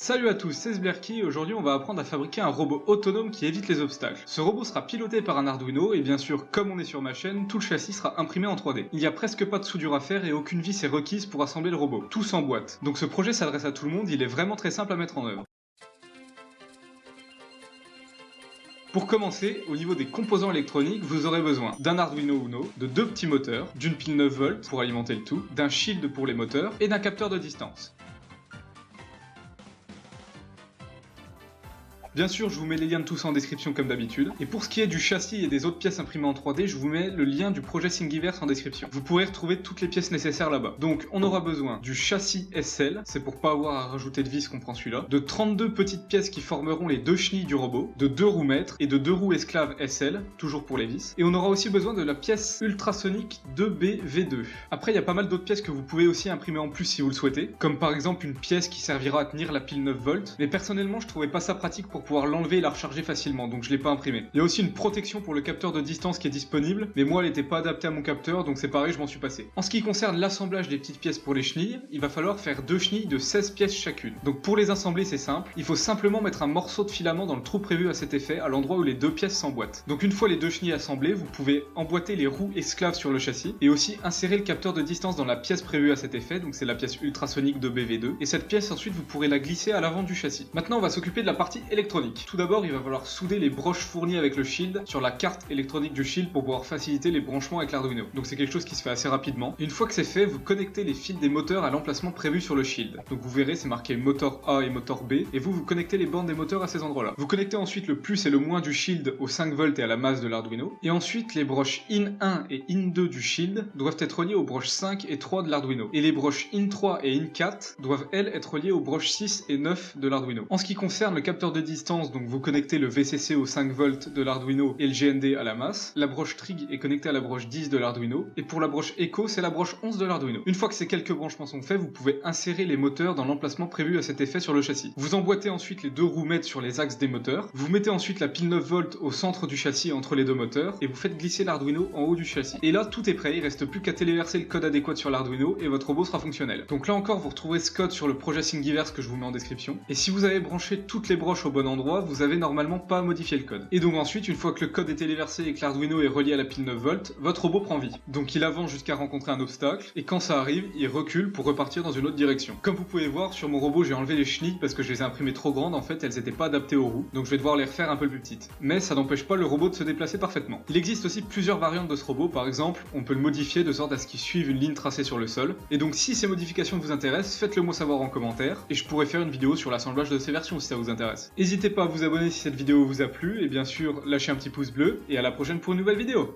Salut à tous, c'est Sblerky et aujourd'hui on va apprendre à fabriquer un robot autonome qui évite les obstacles. Ce robot sera piloté par un Arduino et bien sûr, comme on est sur ma chaîne, tout le châssis sera imprimé en 3D. Il n'y a presque pas de soudure à faire et aucune vis est requise pour assembler le robot. Tout s'emboîte. Donc ce projet s'adresse à tout le monde, il est vraiment très simple à mettre en œuvre. Pour commencer, au niveau des composants électroniques, vous aurez besoin d'un Arduino Uno, de deux petits moteurs, d'une pile 9 volts pour alimenter le tout, d'un shield pour les moteurs et d'un capteur de distance. Bien sûr, je vous mets les liens de tout ça en description comme d'habitude. Et pour ce qui est du châssis et des autres pièces imprimées en 3D, je vous mets le lien du projet Thingiverse en description. Vous pourrez retrouver toutes les pièces nécessaires là-bas. Donc, on aura besoin du châssis SL, c'est pour pas avoir à rajouter de vis qu'on prend celui-là, de 32 petites pièces qui formeront les deux chenilles du robot, de 2 roues maîtres et de 2 roues esclaves SL, toujours pour les vis. Et on aura aussi besoin de la pièce ultrasonique 2BV2. Après, il y a pas mal d'autres pièces que vous pouvez aussi imprimer en plus si vous le souhaitez, comme par exemple une pièce qui servira à tenir la pile 9 volts, mais personnellement, je trouvais pas ça pratique pour pouvoir l'enlever et la recharger facilement, donc je l'ai pas imprimé. Il y a aussi une protection pour le capteur de distance qui est disponible, mais moi elle n'était pas adaptée à mon capteur, donc c'est pareil, je m'en suis passé. En ce qui concerne l'assemblage des petites pièces pour les chenilles, il va falloir faire 2 chenilles de 16 pièces chacune. Donc pour les assembler c'est simple, il faut simplement mettre un morceau de filament dans le trou prévu à cet effet, à l'endroit où les deux pièces s'emboîtent. Donc une fois les deux chenilles assemblées, vous pouvez emboîter les roues esclaves sur le châssis, et aussi insérer le capteur de distance dans la pièce prévue à cet effet, donc c'est la pièce ultrasonique de BV2, et cette pièce ensuite vous pourrez la glisser à l'avant du châssis. Maintenant on va s'occuper de la partie électronique. Tout d'abord il va falloir souder les broches fournies avec le shield sur la carte électronique du shield pour pouvoir faciliter les branchements avec l'Arduino. Donc c'est quelque chose qui se fait assez rapidement. Une fois que c'est fait, vous connectez les fils des moteurs à l'emplacement prévu sur le shield. Donc vous verrez, c'est marqué moteur A et moteur B, et vous connectez les bornes des moteurs à ces endroits-là. Vous connectez ensuite le plus et le moins du shield aux 5 volts et à la masse de l'Arduino, et ensuite les broches IN1 et IN2 du shield doivent être reliées aux broches 5 et 3 de l'Arduino, et les broches IN3 et IN4 doivent elles être reliées aux broches 6 et 9 de l'Arduino. En ce qui concerne le capteur de distance, donc vous connectez le VCC aux 5 volts de l'Arduino et le GND à la masse. La broche Trig est connectée à la broche 10 de l'Arduino, et pour la broche Echo, c'est la broche 11 de l'Arduino. Une fois que ces quelques branchements sont faits, vous pouvez insérer les moteurs dans l'emplacement prévu à cet effet sur le châssis. Vous emboîtez ensuite les 2 roues maîtres sur les axes des moteurs, vous mettez ensuite la pile 9 volts au centre du châssis entre les deux moteurs, et vous faites glisser l'Arduino en haut du châssis. Et là, tout est prêt, il reste plus qu'à téléverser le code adéquat sur l'Arduino, et votre robot sera fonctionnel. Donc là encore, vous retrouverez ce code sur le projet Thingiverse que je vous mets en description. Et si vous avez branché toutes les broches au bon endroit, vous avez normalement pas à modifier le code. Et donc ensuite, une fois que le code est téléversé et que l'Arduino est relié à la pile 9 volts, votre robot prend vie. Donc il avance jusqu'à rencontrer un obstacle, et quand ça arrive, il recule pour repartir dans une autre direction. Comme vous pouvez voir, sur mon robot, j'ai enlevé les chenilles parce que je les ai imprimées trop grandes, en fait, elles n'étaient pas adaptées aux roues, donc je vais devoir les refaire un peu plus petites. Mais ça n'empêche pas le robot de se déplacer parfaitement. Il existe aussi plusieurs variantes de ce robot, par exemple, on peut le modifier de sorte à ce qu'il suive une ligne tracée sur le sol, et donc si ces modifications vous intéressent, faites-le moi savoir en commentaire, et je pourrais faire une vidéo sur l'assemblage de ces versions si ça vous intéresse. N'hésitez pas à vous abonner si cette vidéo vous a plu, et bien sûr, lâchez un petit pouce bleu, et à la prochaine pour une nouvelle vidéo.